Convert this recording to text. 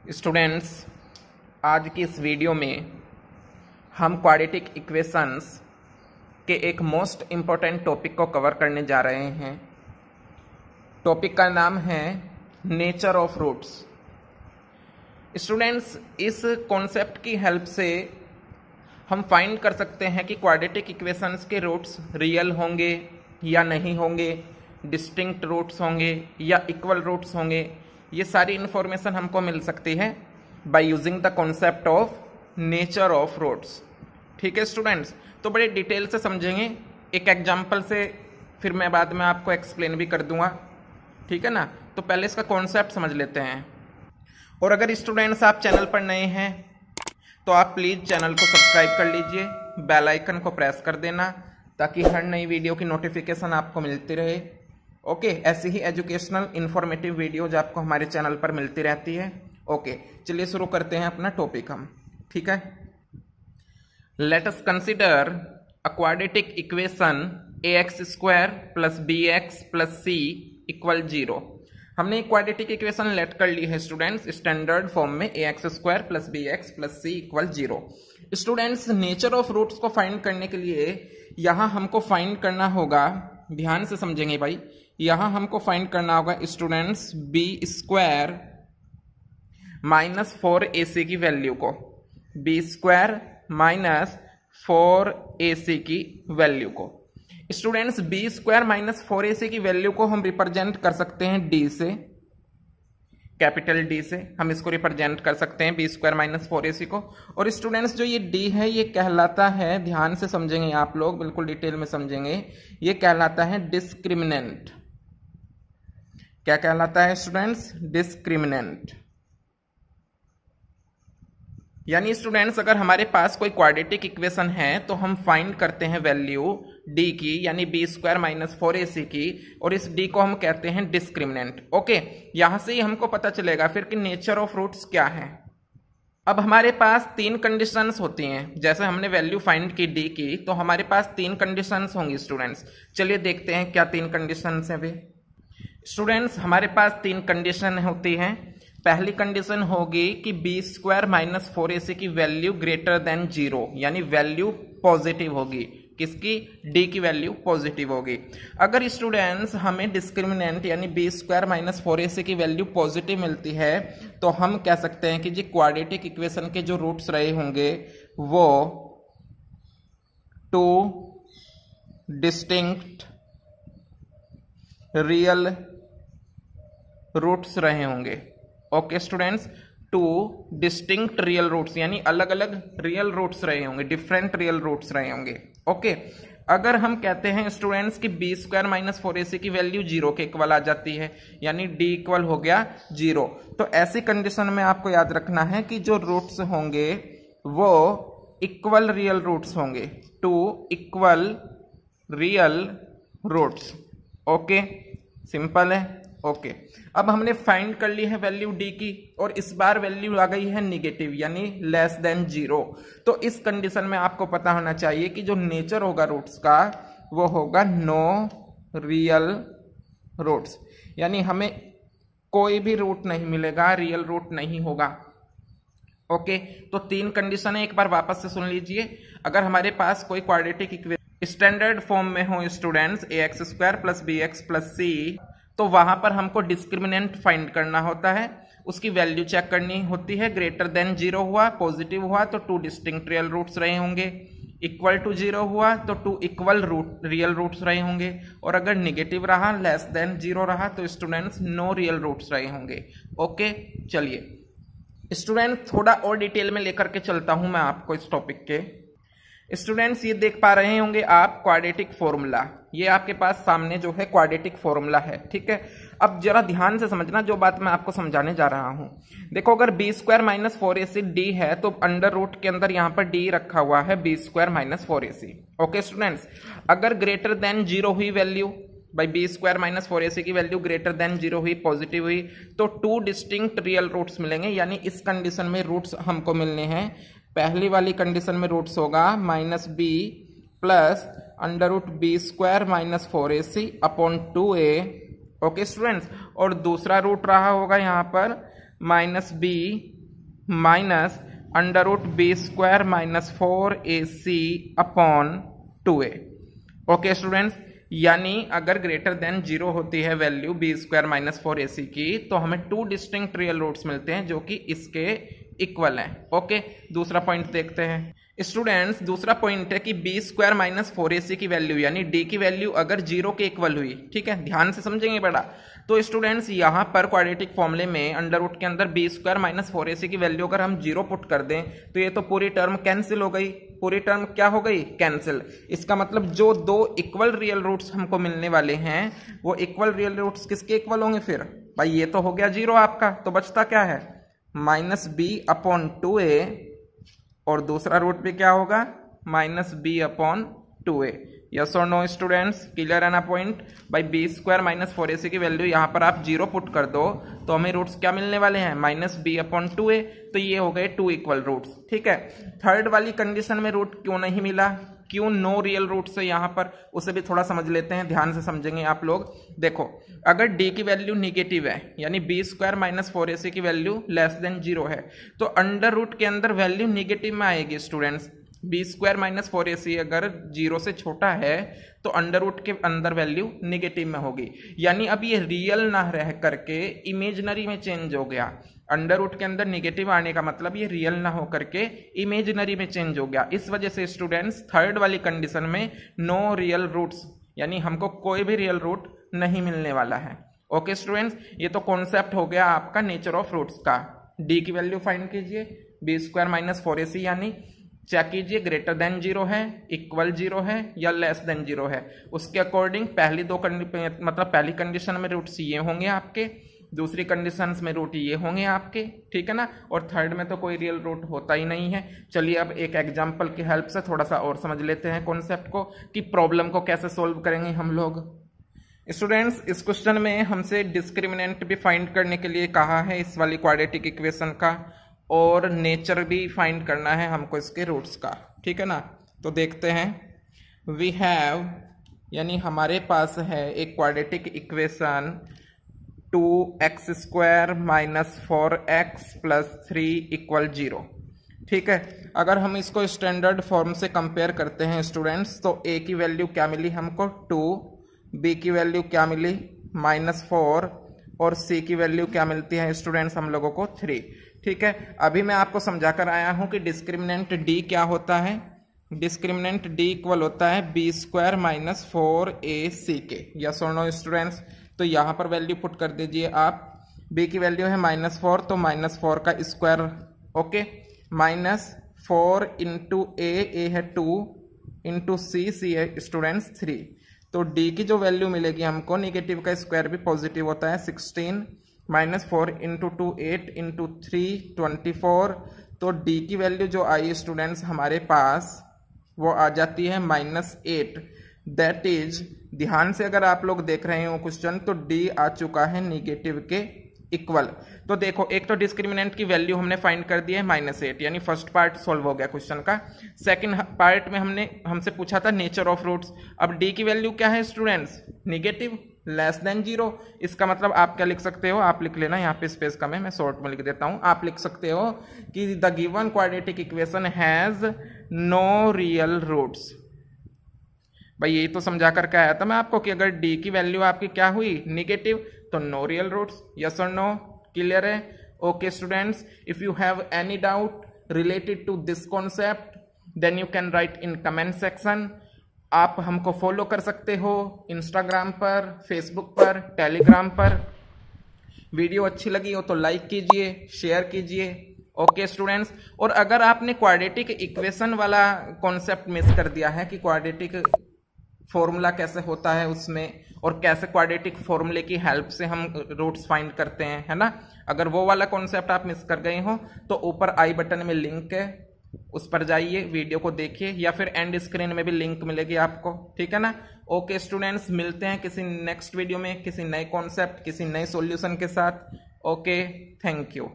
Students, आज की इस वीडियो में हम क्वाड्रेटिक इक्वेशंस के एक मोस्ट इम्पोर्टेंट टॉपिक को कवर करने जा रहे हैं। टॉपिक का नाम है नेचर ऑफ रूट्स। स्टूडेंट्स, इस कॉन्सेप्ट की हेल्प से हम फाइंड कर सकते हैं कि क्वाड्रेटिक इक्वेशंस के रूट्स रियल होंगे या नहीं होंगे, डिस्टिंक्ट रूट्स होंगे या इक्वल रूट्स होंगे। ये सारी इंफॉर्मेशन हमको मिल सकती है by using the concept of nature of roots. ठीक है स्टूडेंट्स, तो बड़े डिटेल से समझेंगे, एक एग्जांपल से, फिर मैं बाद में आपको एक्सप्लेन भी कर दूंगा। ठीक है ना, तो पहले इसका कॉन्सेप्ट समझ लेते हैं। और अगर स्टूडेंट्स आप चैनल पर नए हैं तो आप प्लीज़ चैनल को सब्सक्राइब कर लीजिए, बेल आइकन को प्रेस कर देना ताकि हर नई वीडियो की नोटिफिकेशन आपको मिलती रहे। ओके, ऐसी ही एजुकेशनल इन्फॉर्मेटिव वीडियोज आपको हमारे चैनल पर मिलती रहती है। ओके, चलिए शुरू करते हैं अपना टॉपिक हम। ठीक है, let us consider a quadratic equation ax² + bx + c = 0। हमने एक क्वाड्रेटिक इक्वेशन लेट कर ली है स्टूडेंट्स स्टैंडर्ड फॉर्म में ax² + bx + c = 0। Students, nature of roots को फाइंड करने के लिए यहां हमको फाइंड करना होगा, ध्यान से समझेंगे भाई, यहां हमको फाइंड करना होगा स्टूडेंट्स b² - 4ac की वैल्यू को, b² - 4ac की वैल्यू को। स्टूडेंट्स, b² - 4ac की वैल्यू को हम रिप्रेजेंट कर सकते हैं d से, कैपिटल D से हम इसको रिप्रेजेंट कर सकते हैं b² - 4ac को। और स्टूडेंट्स, जो ये d है ये कहलाता है, ध्यान से समझेंगे आप लोग, बिल्कुल डिटेल में समझेंगे, ये कहलाता है डिस्क्रिमिनेंट। क्या कहलाता है स्टूडेंट्स? डिस्क्रिमिनेंट। यानी स्टूडेंट्स, अगर हमारे पास कोई क्वाड्रेटिक इक्वेशन है तो हम फाइंड करते हैं वैल्यू d की, यानी b² - 4ac की, और इस d को हम कहते हैं डिस्क्रिमिनेंट। ओके, यहां से ही हमको पता चलेगा फिर कि नेचर ऑफ रूट्स क्या है। अब हमारे पास तीन कंडीशंस होती हैं, जैसे हमने वैल्यू फाइंड की d की, तो हमारे पास तीन कंडीशंस होंगी स्टूडेंट्स। चलिए देखते हैं क्या तीन कंडीशंस हैं वे। स्टूडेंट्स, हमारे पास तीन कंडीशन होती हैं। पहली कंडीशन होगी कि b² - 4ac की वैल्यू ग्रेटर देन 0, यानी वैल्यू पॉजिटिव होगी। किसकी? d की वैल्यू पॉजिटिव होगी। अगर स्टूडेंट्स हमें डिस्क्रिमिनेंट यानी b² - 4ac की वैल्यू पॉजिटिव मिलती है तो हम कह सकते हैं कि जी क्वाड्रेटिक इक्वेशन के जो रूट्स रहे होंगे वो टू डिस्टिंक्ट रियल रूट्स रहे होंगे। Okay students, two distinct real roots यानी अलग अलग रियल रूट्स रहे होंगे, डिफरेंट रियल रूट्स रहे होंगे। ओके, अगर हम कहते हैं स्टूडेंट्स कि b² - 4ac की वैल्यू 0 के इक्वल आ जाती है, यानी d इक्वल हो गया 0, तो ऐसी कंडीशन में आपको याद रखना है कि जो रूट्स होंगे वो इक्वल रियल रूट्स होंगे, two equal real roots. Okay, simple है। ओके, अब हमने फाइंड कर ली है वैल्यू d की, और इस बार वैल्यू आ गई है निगेटिव यानी लेस देन 0। तो इस कंडीशन में आपको पता होना चाहिए कि जो नेचर होगा रूट्स का वो होगा नो रियल रूट्स, यानी हमें कोई भी रूट नहीं मिलेगा, रियल रूट नहीं होगा। ओके, तो तीन कंडीशन है, एक बार वापस से सुन लीजिए। अगर हमारे पास कोई क्वाड्रेटिक इक्वेशन स्टैंडर्ड फॉर्म में हो स्टूडेंट्स ax² + bx + c, तो वहां पर हमको डिस्क्रिमिनेंट फाइंड करना होता है, उसकी वैल्यू चेक करनी होती है। ग्रेटर देन 0 हुआ, पॉजिटिव हुआ तो टू डिस्टिंक्ट रियल रूट्स रहे होंगे, इक्वल टू 0 हुआ तो टू इक्वल रियल रूट्स रहे होंगे, और अगर निगेटिव रहा, लेस देन 0 रहा, तो स्टूडेंट्स नो रियल रूट्स रहे होंगे। ओके, चलिए स्टूडेंट थोड़ा और डिटेल में लेकर के चलता हूं मैं आपको इस टॉपिक के। स्टूडेंट्स, ये देख पा रहे होंगे आप क्वाड्रेटिक फॉर्मूला, ये आपके पास सामने जो है क्वाड्रेटिक फॉर्मूला है। ठीक है, अब जरा ध्यान से समझना जो बात मैं आपको समझाने जा रहा हूं। देखो, अगर b² - 4ac d है तो अंडर रूट के अंदर यहां पर d रखा हुआ है b² - 4ac। ओके स्टूडेंट्स, अगर ग्रेटर देन 0 हुई वैल्यू, भाई b² - 4ac की वैल्यू ग्रेटर देन 0 हुई, पॉजिटिव हुई, तो टू डिस्टिंक्ट रियल रूट्स मिलेंगे, यानी इस कंडीशन में रूट्स हमको मिलने हैं। पहली वाली कंडीशन में रूट्स होगा -b + √b² - 4ac/2a। Okay students, और दूसरा रूट रहा होगा यहाँ पर minus B minus under root B square minus 4ac upon 2a। Okay students, यानी अगर ग्रेटर देन 0 होती है value B square minus 4ac की, तो हमें 2 डिस्टिंक्ट रियल रूट्स मिलते हैं जो कि इसके इक्वल है। ओके, दूसरा पॉइंट देखते हैं स्टूडेंट्स। दूसरा पॉइंट है कि बी स्क्वायर माइनस 4ac की वैल्यू यानी डी की वैल्यू अगर 0 के इक्वल हुई, ठीक है, ध्यान से समझेंगे बेटा, तो स्टूडेंट्स यहां पर क्वाड्रेटिक फॉर्मूले में अंडर रूट के अंदर बी स्क्वायर माइनस 4ac की वैल्यू अगर हम 0 पुट कर दें तो ये तो पूरी टर्म कैंसिल हो गई, पूरी टर्म क्या हो गई, कैंसिल। इसका मतलब जो दो इक्वल रियल रूट्स हमको मिलने वाले हैं वो इक्वल रियल रूट्स किसके इक्वल होंगे फिर भाई, ये तो हो गया 0 आपका, तो बचता क्या है माइनस बी अपॉन 2a और दूसरा रूट भी क्या होगा minus B upon 2a। Yes और नो स्टूडेंट्स, क्लियर है ना पॉइंट। भाई बी स्क्वायर माइनस 4ac की वैल्यू यहाँ पर आप 0 पुट कर दो तो हमें रूट्स क्या मिलने वाले हैं माइनस बी अपॉन 2a, तो ये हो गए 2 इक्वल रूट्स। ठीक है, थर्ड वाली कंडीशन में रूट क्यों नहीं मिला, क्यों नो रियल रूट्स है यहाँ पर, उसे भी थोड़ा समझ लेते हैं, ध्यान से समझेंगे आप लोग। देखो अगर d की वैल्यू निगेटिव है यानी बी स्क्वायर माइनस 4ac की वैल्यू लेस देन 0 है तो अंडर रूट के अंदर वैल्यू निगेटिव में आएगी students. B square minus 4ac अगर 0 से छोटा है तो अंडर रूट के अंदर वैल्यू निगेटिव में होगी, यानी अब ये रियल ना रह करके इमेजिनरी में चेंज हो गया। अंडर रूट के अंदर निगेटिव आने का मतलब ये रियल ना होकर के इमेजिनरी में चेंज हो गया। इस वजह से स्टूडेंट्स थर्ड वाली कंडीशन में नो रियल रूट्स यानी हमको कोई भी रियल रूट नहीं मिलने वाला है। ओके स्टूडेंट्स, ये तो कॉन्सेप्ट हो गया आपका नेचर ऑफ रूट्स का। डी की वैल्यू फाइंड कीजिए, बी स्क्वायर माइनस 4ac यानी चेक कीजिए ग्रेटर देन 0 है, इक्वल 0 है या लेस देन 0 है, उसके अकॉर्डिंग पहली दो मतलब पहली कंडीशन में रूट्स ये होंगे आपके, दूसरी कंडीशंस में रूट ये होंगे आपके, ठीक है ना, और थर्ड में तो कोई रियल रूट होता ही नहीं है। चलिए अब एक एग्जांपल की हेल्प से थोड़ा सा और समझ लेते हैं कॉन्सेप्ट को कि प्रॉब्लम को कैसे सोल्व करेंगे हम लोग। स्टूडेंट्स इस क्वेश्चन में हमसे डिस्क्रिमिनेंट भी फाइंड करने के लिए कहा है इस वाली क्वाड्रेटिक इक्वेशन का, और नेचर भी फाइंड करना है हमको इसके रूट्स का, ठीक है ना। तो देखते हैं, वी हैव यानी हमारे पास है एक quadratic equation 2x square minus 4x plus 3 equal 0। ठीक है, अगर हम इसको स्टैंडर्ड फॉर्म से कंपेयर करते हैं स्टूडेंट्स तो a की वैल्यू क्या मिली हमको 2, b की वैल्यू क्या मिली -4 और c की वैल्यू क्या मिलती है स्टूडेंट्स हम लोगों को 3। ठीक है, अभी मैं आपको समझा कर आया हूं कि डिस्क्रिमिनेंट d क्या होता है। डिस्क्रिमिनेंट d इक्वल होता है बी स्क्वायर माइनस 4ac के। यस और नो स्टूडेंट्स, तो यहाँ पर वैल्यू पुट कर दीजिए आप, b की वैल्यू है -4 तो -4 का स्क्वायर, ओके, -4 इंटू a है 2 इंटू c है स्टूडेंट्स 3। तो d की जो वैल्यू मिलेगी हमको, निगेटिव का स्क्वायर भी पॉजिटिव होता है, 16 -4 इंटू 2 8 इंटू 3 24। तो d की वैल्यू जो आई स्टूडेंट्स हमारे पास वो आ जाती है -8। दैट इज, ध्यान से अगर आप लोग देख रहे हो क्वेश्चन तो d आ चुका है निगेटिव के इक्वल। तो देखो एक तो डिस्क्रिमिनेंट की वैल्यू हमने फाइंड कर दी है -8 यानी फर्स्ट पार्ट सॉल्व हो गया क्वेश्चन का। सेकंड पार्ट में हमसे पूछा था नेचर ऑफ रूट्स। अब d की वैल्यू क्या है स्टूडेंट्स, निगेटिव लेस देन 0। इसका मतलब आप क्या लिख सकते हो, आप लिख लेना, यहाँ पे स्पेस कम है मैं शॉर्ट में लिख देता हूँ। आप लिख सकते हो कि the given quadratic equation has no real roots. भाई यही तो समझा करके आया था मैं आपको कि अगर d की वैल्यू आपकी क्या हुई निगेटिव तो नो रियल रूट्स। यस और नो, क्लियर है। Okay students, if you have any doubt related to this concept then you can write in comment section. आप हमको फॉलो कर सकते हो इंस्टाग्राम पर, फेसबुक पर, टेलीग्राम पर। वीडियो अच्छी लगी हो तो लाइक कीजिए, शेयर कीजिए। ओके स्टूडेंट्स, और अगर आपने क्वाड्रेटिक इक्वेशन वाला कॉन्सेप्ट मिस कर दिया है कि क्वाड्रेटिक फॉर्मूला कैसे होता है उसमें और कैसे क्वाड्रेटिक फॉर्मूले की हेल्प से हम रूट्स फाइंड करते हैं, है ना, अगर वो वाला कॉन्सेप्ट आप मिस कर गए हो तो ऊपर आई बटन में लिंक है, उस पर जाइए, वीडियो को देखिए, या फिर एंड स्क्रीन में भी लिंक मिलेगी आपको, ठीक है ना। ओके स्टूडेंट्स, मिलते हैं किसी नेक्स्ट वीडियो में किसी नए कॉन्सेप्ट, किसी नए सॉल्यूशन के साथ। Okay, thank you.